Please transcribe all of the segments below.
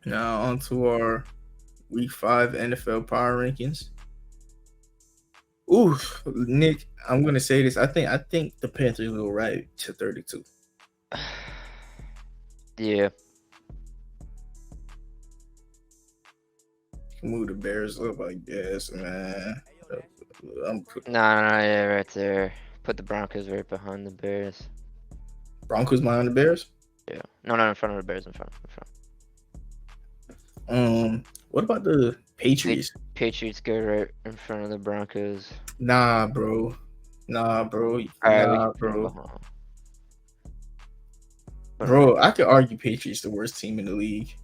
Now on to our Week 5 NFL Power Rankings. Oof, Nick, I'm gonna say this. I think the Panthers will right to 32. Yeah. Move the Bears up, I guess, man. I'm put Nah, yeah, right there. Put the Broncos right behind the Bears. Broncos behind the Bears. Yeah. No, not in front of the Bears. In front. In front. What about the Patriots? Patriots go right in front of the Broncos. Nah, bro. Nah, bro. All right, we can Nah, put them bro. behind. Put them right. Bro, I could argue Patriots the worst team in the league.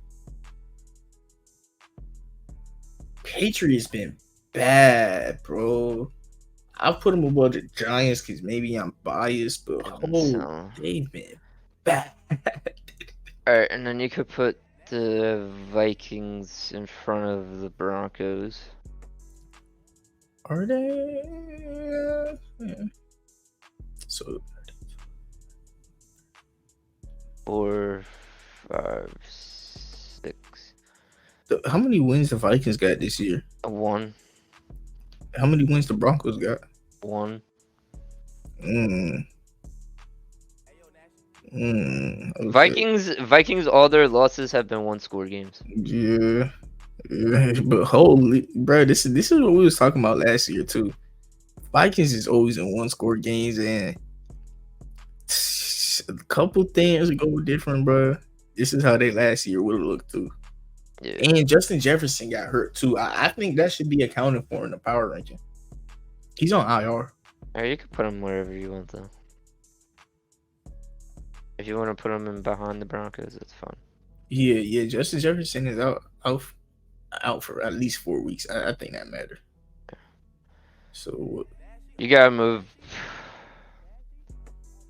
Patriots been bad, bro. I'll put them above the Giants because maybe I'm biased, but So, they've been bad. all right, and then you could put the Vikings in front of the Broncos. Are they? Yeah. So, Four, five, six, how many wins the Vikings got this year? one, How many wins the Broncos got? one. Mm. Okay. Vikings. All their losses have been one-score games. Yeah. Yeah. But holy, bro, this is what we was talking about last year too. Vikings is always in one score games, and a couple things go different, bro. This is how they last year would have looked too. Yeah. And Justin Jefferson got hurt too. I think that should be accounted for in the power ranking. He's on IR. Or you could put them wherever you want, though. If you want to put them in behind the Broncos, that's fine. Yeah. Justin Jefferson is out for at least 4 weeks. I think that matters. So You gotta move.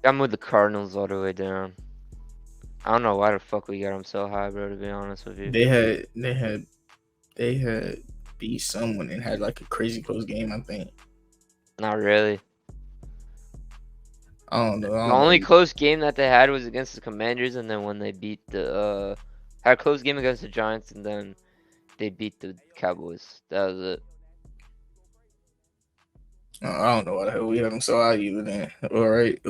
Gotta move the Cardinals all the way down. I don't know why the fuck we got them so high, bro. To be honest with you. they had beat someone and had like a crazy close game. I think. Not really. I don't know. The only close game that they had was against the Commanders, and then when they beat the had a close game against the Giants, and then they beat the Cowboys. That was it. I don't know why the hell we have them so high either. Then all right.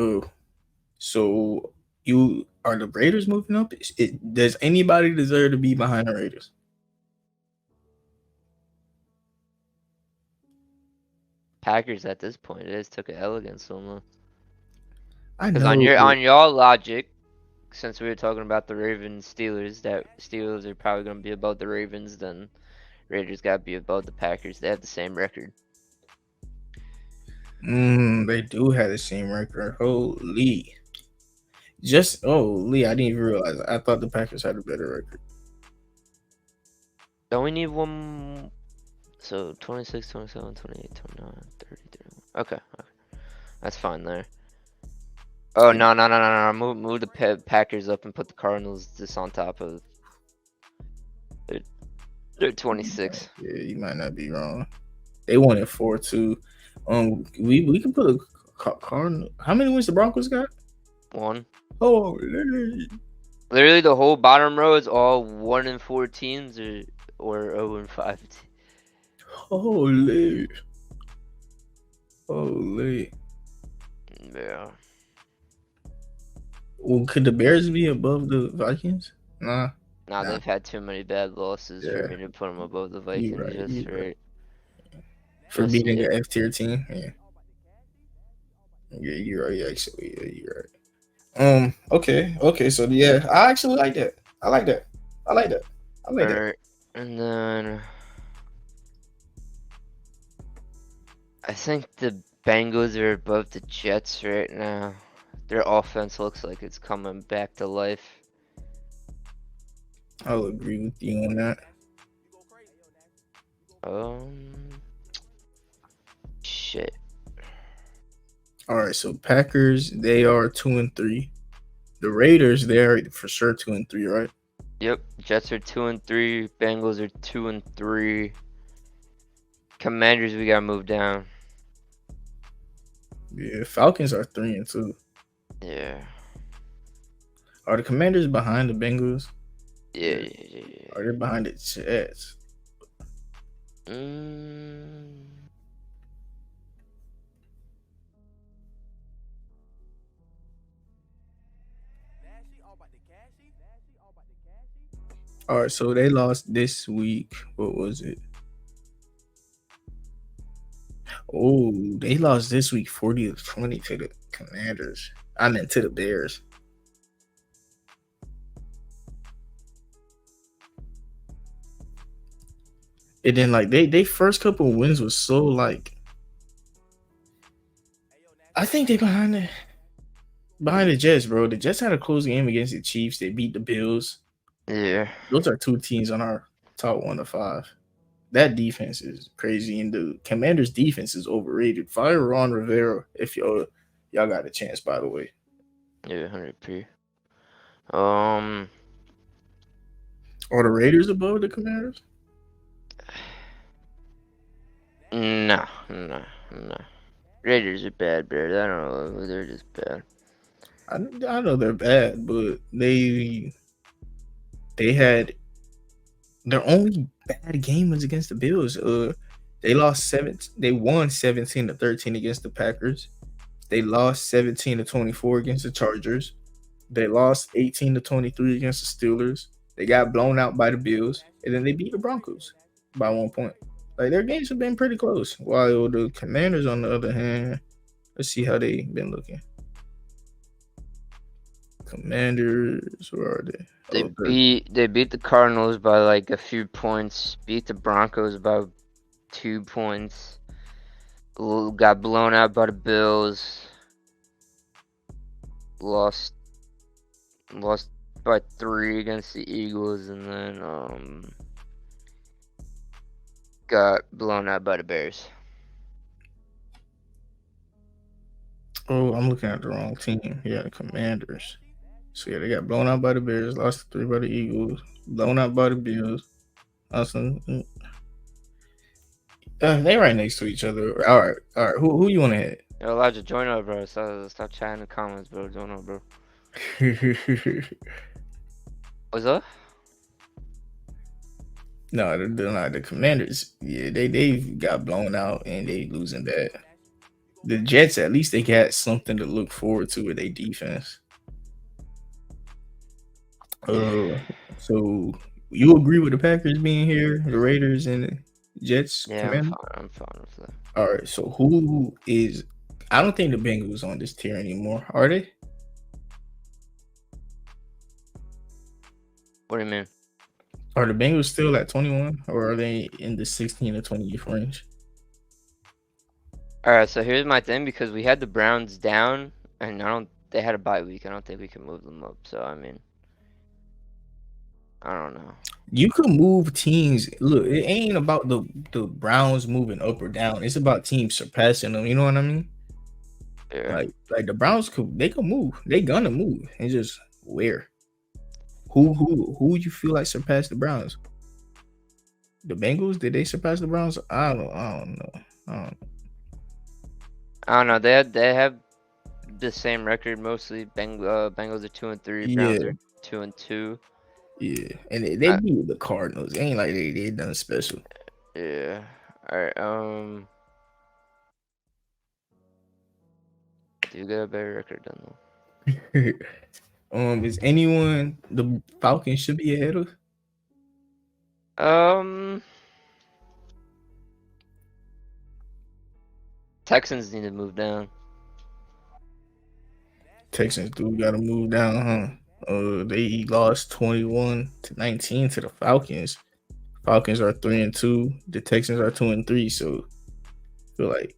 So you are the Raiders moving up? Does anybody deserve to be behind the Raiders? Packers at this point, it just took an L against them. I Because know. on your logic, since we were talking about the Ravens Steelers, that Steelers are probably gonna be above the Ravens, then Raiders gotta be above the Packers. They have the same record. They do have the same record. Holy. Lee, I didn't even realize. I thought the Packers had a better record. Don't we need one? So 26, 27, 28, 29, 30, 31. Okay. That's fine there. Oh, no. Move the Packers up and put the Cardinals just on top of. They're 26. Yeah, you might not be wrong. They won at 4-2. We can put a Cardinal. How many wins the Broncos got? One. Oh, Literally, the whole bottom row is all 1-4 teams or 0-5 teams. Holy. Yeah. Well, could the Bears be above the Vikings? Nah. They've had too many bad losses for me to put them above the Vikings. Right. For beating the F tier team. Yeah. Yeah, you're right. Actually, yeah, you're right. Okay. So yeah, I actually like that. I like that. Alright, and then I think the Bengals are above the Jets right now. Their offense looks like it's coming back to life. I'll agree with you on that. Shit. All right, so Packers, they are 2-3. The Raiders, they are for sure 2-3, right? Yep. Jets are 2-3. Bengals are 2-3. Commanders, we gotta move down. Yeah, Falcons are 3-2. Yeah. Are the Commanders behind the Bengals? Yeah. Are they behind the Jets? Mm, All right, so they lost this week. What was it? Oh, they lost this week 40-20 to the Commanders. I meant to the Bears. And then like they first couple of wins was so like I think they behind the Jets, bro. The Jets had a close game against the Chiefs. They beat the Bills. yeah, Those are two teams on our top 1 to 5. That defense is crazy, and the Commanders' defense is overrated. Fire Ron Rivera if y'all got a chance. By the way, yeah, 100p. Um, are the Raiders above the Commanders? no. Raiders are bad, bro. I don't know. They're just bad. I know they're bad, but they had their only bad game was against the Bills. They lost 7. They won 17-13 against the Packers. They lost 17-24 against the Chargers. They lost 18-23 against the Steelers. They got blown out by the Bills, and then they beat the Broncos by 1 point. Like their games have been pretty close. While the Commanders, on the other hand, let's see how they been looking. Commanders, where are they? They Oh, they're beat the Cardinals by like a few points. Beat the Broncos by 2 points. Got blown out by the Bills. Lost by 3 against the Eagles, and then got blown out by the Bears. Oh, I'm looking at the wrong team. Yeah, the Commanders. So yeah, they got blown out by the Bears, lost 3 by the Eagles, blown out by the Bills. Awesome. They right next to each other. All right. Who you want to hit? Yo, Elijah, join up, bro. Stop chatting in the comments, bro. Join up, bro. What's up? No, they're not the Commanders. Yeah, they got blown out and they losing bad. The Jets, at least they got something to look forward to with their defense. Uh, so you agree with the Packers being here, the Raiders and the Jets, Yeah, Commanders? I'm fine with that. All right. So who is? I don't think the Bengals on this tier anymore. Are they? What do you mean? Are the Bengals still at 21, or are they in the 16 to 20 range? All right, so here's my thing, because we had the Browns down, and they had a bye week. I don't think we can move them up. So I mean, I don't know. You can move teams. Look, it ain't about the Browns moving up or down. It's about teams surpassing them. You know what I mean? Yeah. Like the Browns could move. They gonna move. And just where? Who you feel like surpassed the Browns? The Bengals? Did they surpass the Browns? I don't know. I don't know. They have the same record mostly. Bengals are 2-3. Yeah, Browns are 2-2. yeah. And they beat the Cardinals. It ain't like they done special. Yeah. All right. Do get a better record than them. Is anyone the Falcons should be ahead of? Texans need to move down. Texans do gotta move down, huh? They lost 21-19 to the Falcons. Falcons are 3-2. The Texans are 2-3. So I feel like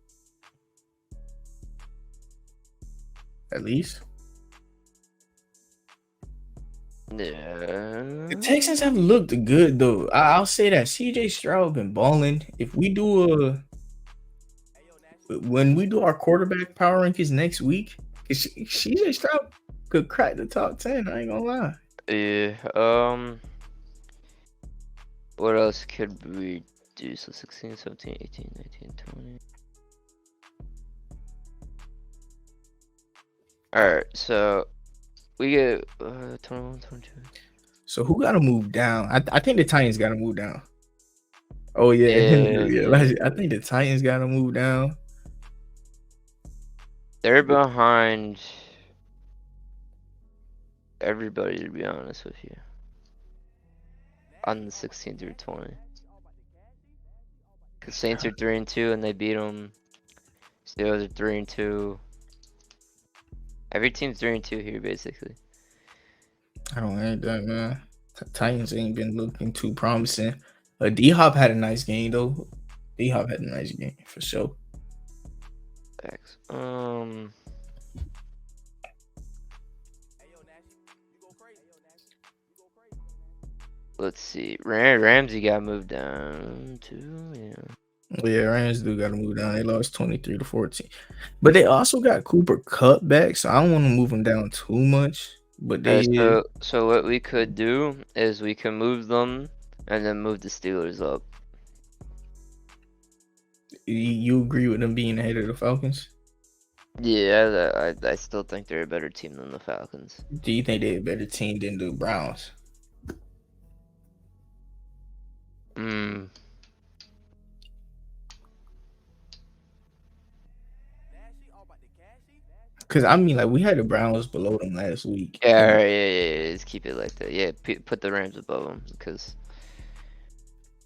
at least Yeah. the Texans have looked good though. I'll say that CJ Stroud been balling. If we do when we do our quarterback power rankings next week, CJ Stroud could crack the top 10. I ain't gonna lie. Yeah. What else could we do? So 16, 17, 18, 19, 20. Alright, so we get 21, 22. So who got to move down? I think the Titans got to move down. Oh yeah, Yeah, yeah. I think the Titans got to move down. They're behind everybody, to be honest with you, on the 16 through 20. Cause Saints are 3-2 and they beat them. Steelers are 3-2. Every team's 3-2 here, basically. I don't like that, man. Titans ain't been looking too promising. D Hop had a nice game though. D Hop had a nice game for sure. X. Let's see. Ramsey got moved down to, yeah. Yeah, Rams do got to move down. They lost 23-14, but they also got Cooper Cup back, so I don't want to move them down too much. But they, So what we could do is we can move them and then move the Steelers up. you agree with them being ahead of the Falcons? Yeah, I still think they're a better team than the Falcons. Do you think they're a better team than the Browns? Because I mean, like we had the Browns below them last week. Yeah, right, yeah. Just keep it like that. Yeah, put the Rams above them because.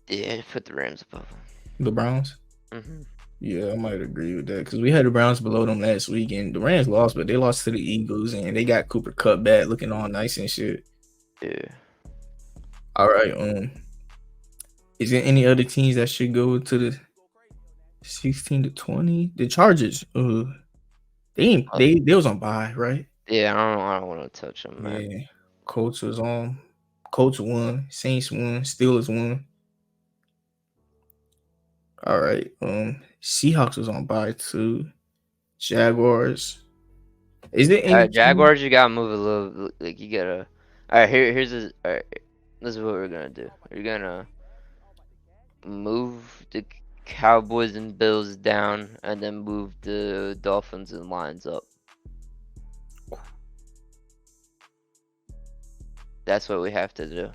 Yeah, put the Rams above them. The Browns. Mm-hmm. Yeah, I might agree with that because we had the Browns below them last week, and the Rams lost, but they lost to the Eagles, and they got Cooper Cup back, looking all nice and shit. Yeah. All right. Is there any other teams that should go to the 16-20? The Chargers. They was on bye, right? Yeah, I don't want to touch them, man. Yeah. Colts was on. Colts won. Saints won. Steelers won. All right. Seahawks was on bye too. Jaguars. Is there any Jaguars? You gotta move a little. Like you gotta. All right, here's this. All right, this is what we're gonna do. We're gonna move the Cowboys and Bills down, and then move the Dolphins and Lions up. That's what we have to do.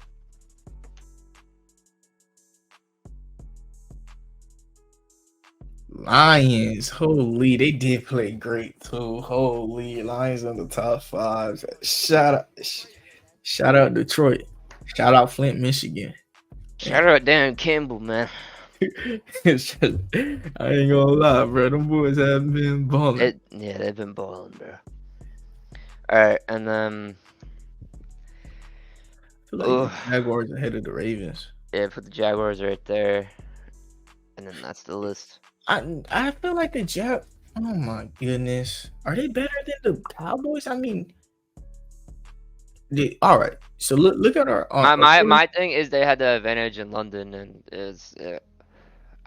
Lions? Holy, they did play great too. Holy, Lions on the top 5. Shout out Detroit. Shout out Flint, Michigan. Shout out Dan Campbell, man. I ain't gonna lie, bro. Them boys have been balling. Yeah, they've been balling, bro. Alright, and then I feel like the Jaguars ahead of the Ravens. Yeah, put the Jaguars right there. And then that's the list. I feel like the oh my goodness. Are they better than the Cowboys? I mean, all right. So look at our my thing is they had the advantage in London, and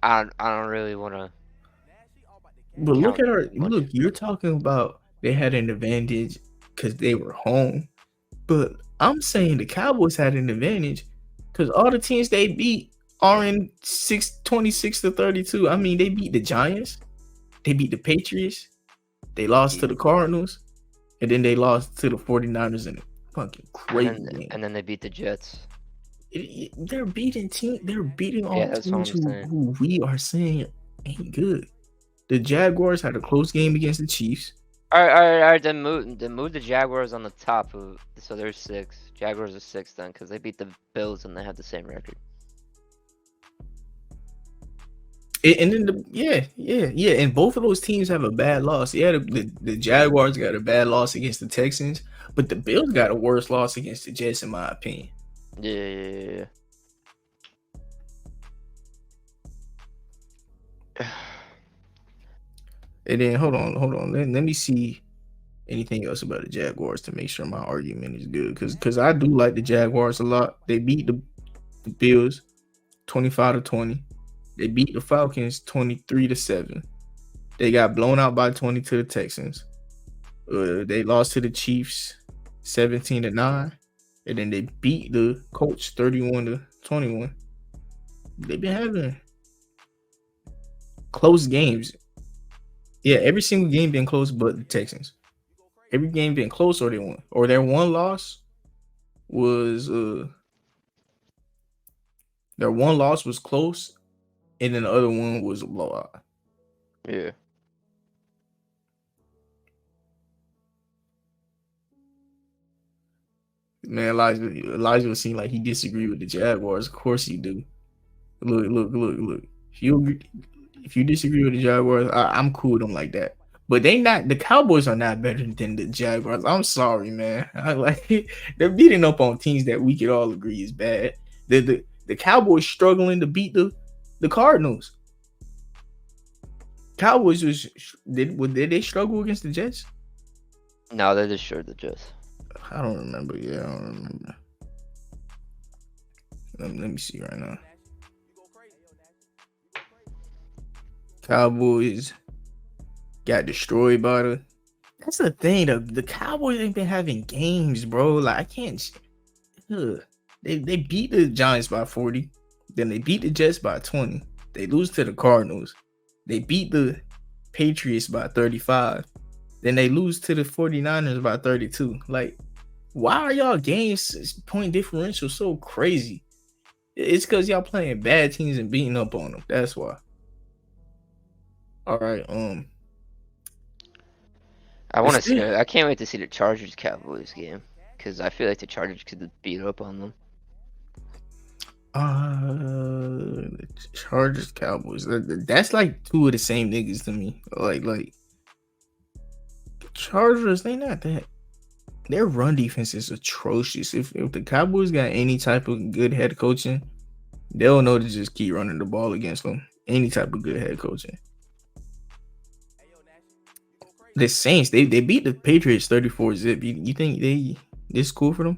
I don't really want to. But look at you're talking about they had an advantage because they were home, but I'm saying the Cowboys had an advantage because all the teams they beat are in 26-32. I mean, they beat the Giants, they beat the Patriots, they lost to the Cardinals, and then they lost to the 49ers in a fucking crazy game. And then they beat the Jets. They're beating all teams who we are saying ain't good. The Jaguars had a close game against the Chiefs. All right. Then move the Jaguars on the top of. So they're 6. Jaguars are 6 then, because they beat the Bills and they have the same record. And then and both of those teams have a bad loss. Yeah, the Jaguars got a bad loss against the Texans, but the Bills got a worse loss against the Jets, in my opinion. Yeah. And then hold on. Let me see anything else about the Jaguars to make sure my argument is good. Because I do like the Jaguars a lot. They beat the Bills 25-20. They beat the Falcons 23-7. They got blown out by 20 to the Texans. They lost to the Chiefs 17-9. And then they beat the Colts 31-21. They've been having close games. Yeah, every single game been close, but the Texans. Every game been close, or they won, or their one loss was their one loss was close, and then the other one was a blowout. Yeah. Man, Elijah would seem like he disagreed with the Jaguars. Of course he do. Look. If you disagree with the Jaguars, I'm cool with them like that. But they not the Cowboys are not better than the Jaguars. I'm sorry, man. I like they're beating up on teams that we could all agree is bad. The Cowboys struggling to beat the Cardinals. Cowboys did they struggle against the Jets? No, they destroyed the Jets. I don't remember. Yeah, I don't remember. Let me see right now. Cowboys got destroyed by the. That's the thing. The Cowboys ain't been having games, bro. Like I can't. They beat the Giants by 40. Then they beat the Jets by 20. They lose to the Cardinals. They beat the Patriots by 35. Then they lose to the 49ers by 32. Like, why are y'all games point differential so crazy? It's because y'all playing bad teams and beating up on them. That's why. All right. I want to see. I can't wait to see the Chargers Cowboys game because I feel like the Chargers could beat up on them. The Chargers Cowboys. That's like two of the same niggas to me. Like Chargers, they not that. Their run defense is atrocious. If the Cowboys got any type of good head coaching, they'll know to just keep running the ball against them. Any type of good head coaching. The Saints, they beat the Patriots 34-zip. You think this cool for them?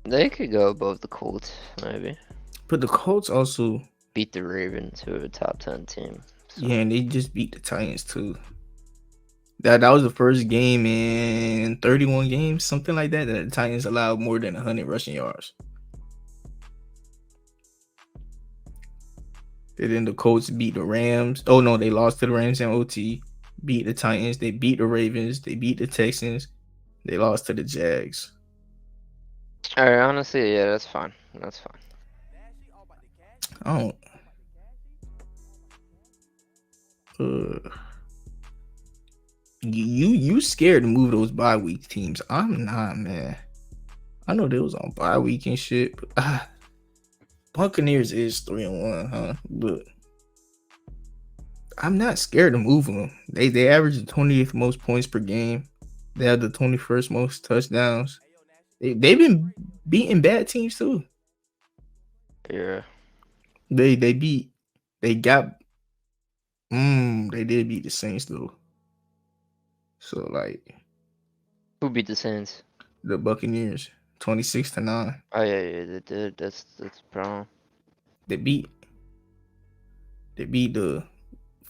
They could go above the Colts, maybe. But the Colts also beat the Ravens, who are a top 10 team. So. Yeah, and they just beat the Titans too. That was the first game in 31 games, something like that the Titans allowed more than 100 rushing yards. And then the Colts beat the Rams. Oh no, they lost to the Rams in OT. Beat the Titans. They beat the Ravens. They beat the Texans. They lost to the Jags. All right, honestly, yeah, that's fine. That's fine. I don't. You scared to move those bye week teams? I'm not, man. I know they was on bye week and shit, but Buccaneers is 3-1, huh? But I'm not scared to move them. They average the 20th most points per game. They have the 21st most touchdowns. They've been beating bad teams too. Yeah. They did beat the Saints though. So like, who beat the Saints? The Buccaneers, 26-9. Oh yeah, they did. That's the problem. They beat the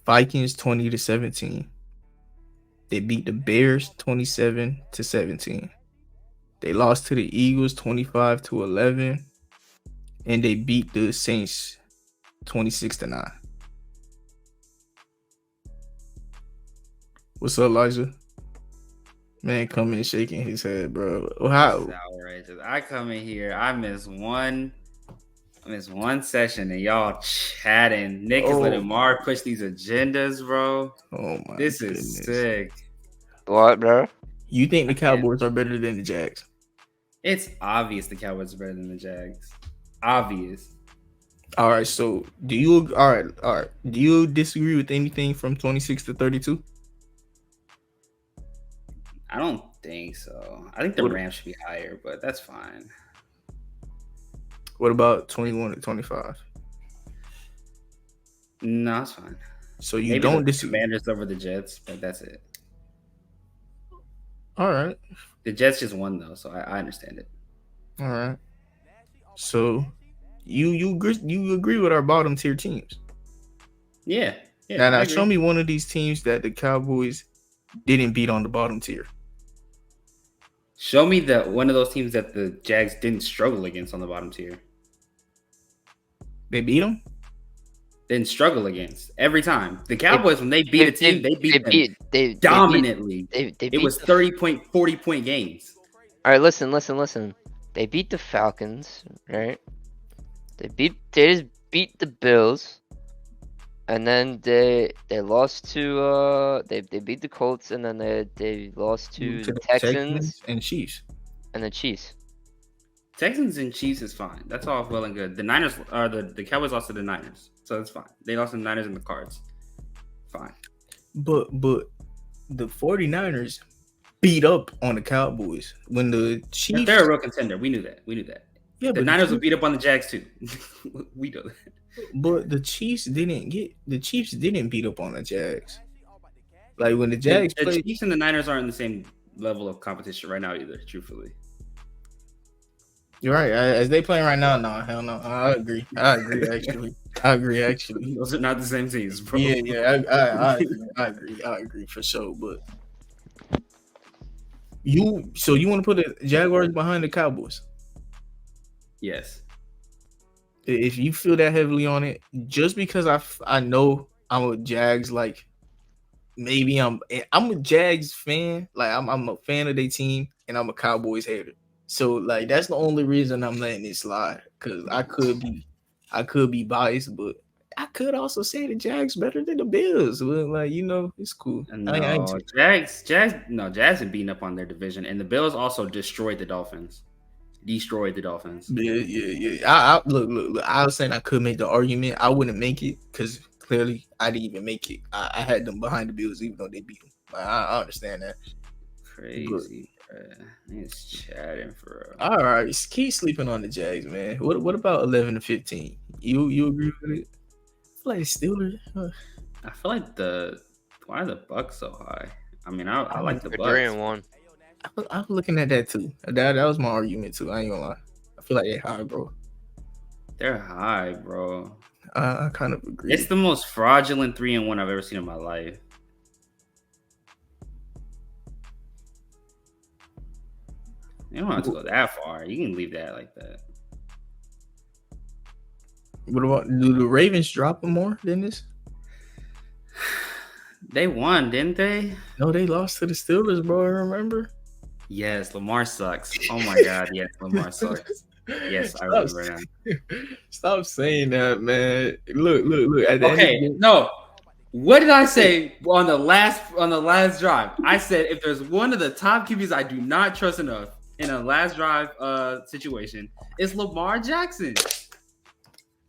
Vikings 20-17. They beat the Bears 27-17. They lost to the Eagles 25-11, and they beat the Saints 26-9. What's up, Elijah? Man, come in shaking his head, bro. How? This is outrageous. I come in here, I miss one session, and y'all chatting. Nick is letting Mark push these agendas, bro. Oh my! This is sick. What, bro? You think the Cowboys are better than the Jags? It's obvious the Cowboys are better than the Jags. Obvious. All right. So do you? All right. Do you disagree with anything from 26-32? I don't think so. I think the Rams should be higher, but that's fine. What about 21-25? No, it's fine. So you don't disagree? Commanders over the Jets, but that's it. All right. The Jets just won though, so I understand it. All right. So you agree with our bottom tier teams? Yeah. Now show me one of these teams that the Cowboys didn't beat on the bottom tier. Show me one of those teams that the Jags didn't struggle against on the bottom tier. They beat them? Didn't struggle against every time. The Cowboys, when they beat a team, they beat them dominantly. It was 30-point, 40-point games. All right, listen. They beat the Falcons, right? They just beat the Bills, and then they lost to they beat the Colts, and then they lost to To the the Texans Texans and Chiefs. and the Chiefs. Texans and Chiefs is fine. That's all well and good. The Niners are the Cowboys lost to the Niners, so it's fine. They lost to the Niners and the Cards. Fine. But the 49ers beat up on the Cowboys when the But Chiefs. they're a real contender. We knew that. Yeah, The but Niners will beat up on the Jags too. We know that. but the Chiefs didn't beat up on the Jags. Like when the Jags The played. Chiefs and the Niners aren't in the same level of competition right now either. Truthfully, You're right. As they playing right now, no, hell no. I agree. Actually, those are not the same teams, bro. Yeah. I agree for sure. But you want to put the Jaguars behind the Cowboys? Yes. If you feel that heavily on it, just because I know I'm a Jags, like maybe I'm a Jags fan, like I'm a fan of their team, and I'm a Cowboys hater. So like that's the only reason I'm letting it slide, because I could be biased, but I could also say the Jags better than the Bills. Well, like it's cool. No, Jags have beaten up on their division, and the Bills also destroyed the Dolphins. Yeah. I look. I was saying I could make the argument. I wouldn't make it because clearly I didn't even make it. I had them behind the Bills, even though they beat them. I understand that. Crazy, bro. It's chatting for real. All right, keep sleeping on the Jags, man. What about 11-15? You agree with it? I feel like Steelers. I feel like why are the Bucks so high? I mean, I like the They're Bucks. 3-1. I was looking at that too. That was my argument too. I ain't gonna lie. I feel like they're high, bro. They're high, bro. I kind of agree. It's the most fraudulent 3-1 I've ever seen in my life. You don't have to go that far. You can leave that like that. What about, do the Ravens drop them more than this? They won, didn't they? No, they lost to the Steelers, bro. Remember? Yes, Lamar sucks. Oh my god, yes, Lamar sucks. Yes, I remember now. Stop saying that, man. Look. At the Okay, no. What did I say on the last drive? I said if there's one of the top QBs I do not trust enough in a last drive situation, it's Lamar Jackson.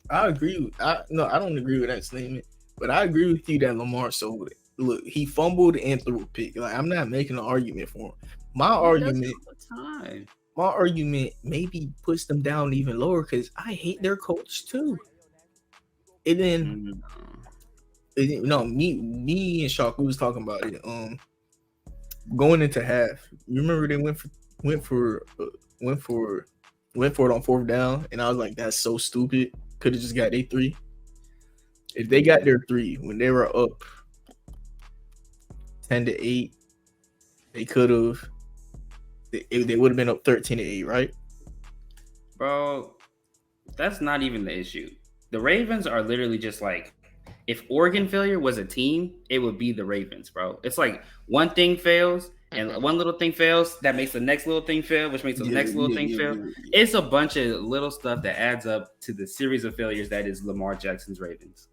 I agree. I don't agree with that statement, but I agree with you that Lamar sold it. Look, he fumbled and threw a pick. Like, I'm not making an argument for him. My argument maybe puts them down even lower because I hate their coach too. And then me and Shock, we was talking about it. Going into half, you remember they went for it on fourth down, and I was like, that's so stupid. Could have just got their 3. If they got their 3 when they were up 10-8, they could have. They would have been up 13-8, right? Bro, that's not even the issue. The Ravens are literally just like, if Oregon failure was a team, it would be the Ravens, bro. It's like one thing fails and one little thing fails, that makes the next little thing fail, which makes the next little thing fail. Yeah. It's a bunch of little stuff that adds up to the series of failures that is Lamar Jackson's Ravens.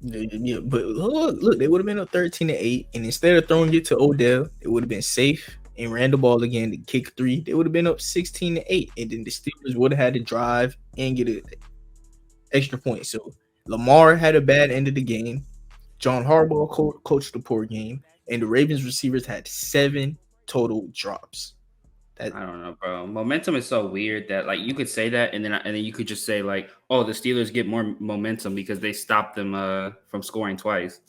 Yeah, but look, they would have been up 13-8, and instead of throwing it to Odell, it would have been safe and ran the ball again to kick 3. They would have been up 16-8, and then the Steelers would have had to drive and get an extra point. So Lamar had a bad end of the game. John Harbaugh coached the poor game, and the Ravens receivers had 7 total drops. I don't know, bro. Momentum is so weird that like you could say that, and then you could just say like, oh, the Steelers get more momentum because they stopped them from scoring twice.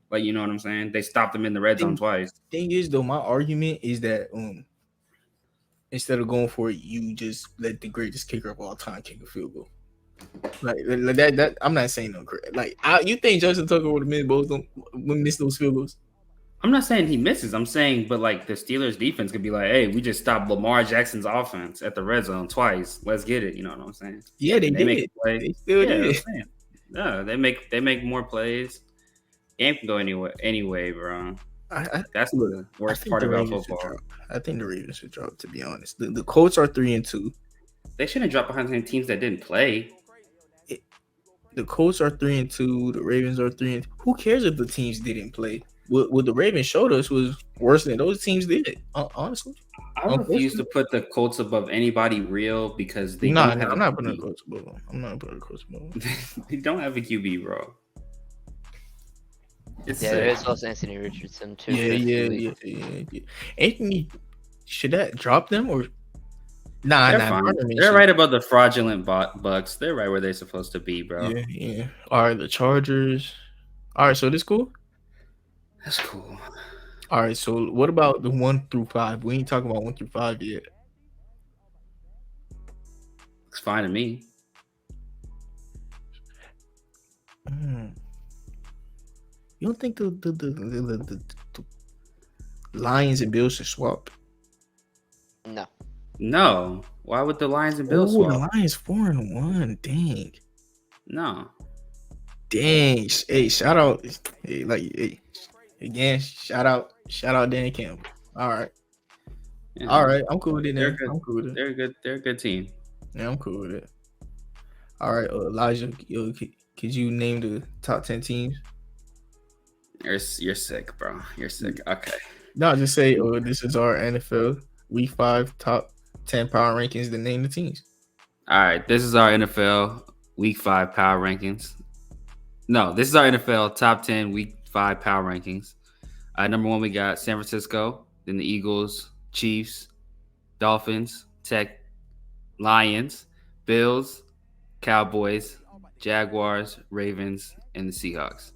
Like, you know what I'm saying? They stopped them in the red zone twice. Thing is, though, my argument is that instead of going for it, you just let the greatest kicker of all time kick a field goal. Like that I'm not saying no correct. Like, you think Justin Tucker would have missed those field goals? I'm not saying he misses. I'm saying, but like the Steelers defense could be like, hey, we just stopped Lamar Jackson's offense at the red zone twice. Let's get it. You know what I'm saying? Yeah, they did. Make plays. They still did. Yeah, they make more plays. Game can go anyway, bro. That's the I worst think part the about Ravens should football. drop. I think the Ravens should drop. To be honest, the Colts are 3-2. They shouldn't drop behind some teams that didn't play. The Colts are 3-2. The Ravens are 3. Who cares if the teams didn't play? What the Ravens showed us was worse than those teams did. Honestly, I refuse to put the Colts above anybody real because they Nah, don't have. I'm not putting the Colts above them. I'm not putting the Colts above them. They don't have a QB, bro. It's Yeah, sick. there is also Anthony Richardson too. Yeah. Anthony, should that drop them or? Nah. They're fine. They're right above the fraudulent Bucks. They're right where they're supposed to be, bro. Yeah. All right, the Chargers. All right, so this cool. That's cool. All right, so what about the 1 through 5? We ain't talking about 1 through 5 yet. It's fine to me. You don't think the Lions and Bills should swap? No. Why would the Lions and Bills The swap? Lions 4-1. Dang. No. Dang. Hey, shout out. Hey, again, shout out Dan Campbell. All right. Yeah. All right. I'm cool with it now. I'm cool with it. They're a good team. Yeah, I'm cool with it. All right, Elijah, could you name the top 10 teams? You're sick, bro. You're sick. Okay. No, just say, this is our NFL Week 5 top 10 power rankings. Then name the teams. All right. This is our NFL Week 5 power rankings. No, this is our NFL top 10 Week 5 power rankings. Number 1, we got San Francisco. Then the Eagles, Chiefs, Dolphins, Tech, Lions, Bills, Cowboys, Jaguars, Ravens, and the Seahawks.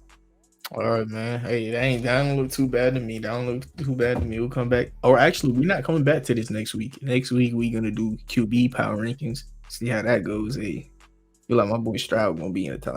All right, man. Hey, that don't look too bad to me. We'll come back. Or actually, we're not coming back to this next week. Next week, we're going to do QB power rankings. See how that goes. Hey, feel like my boy Stroud going to be in the top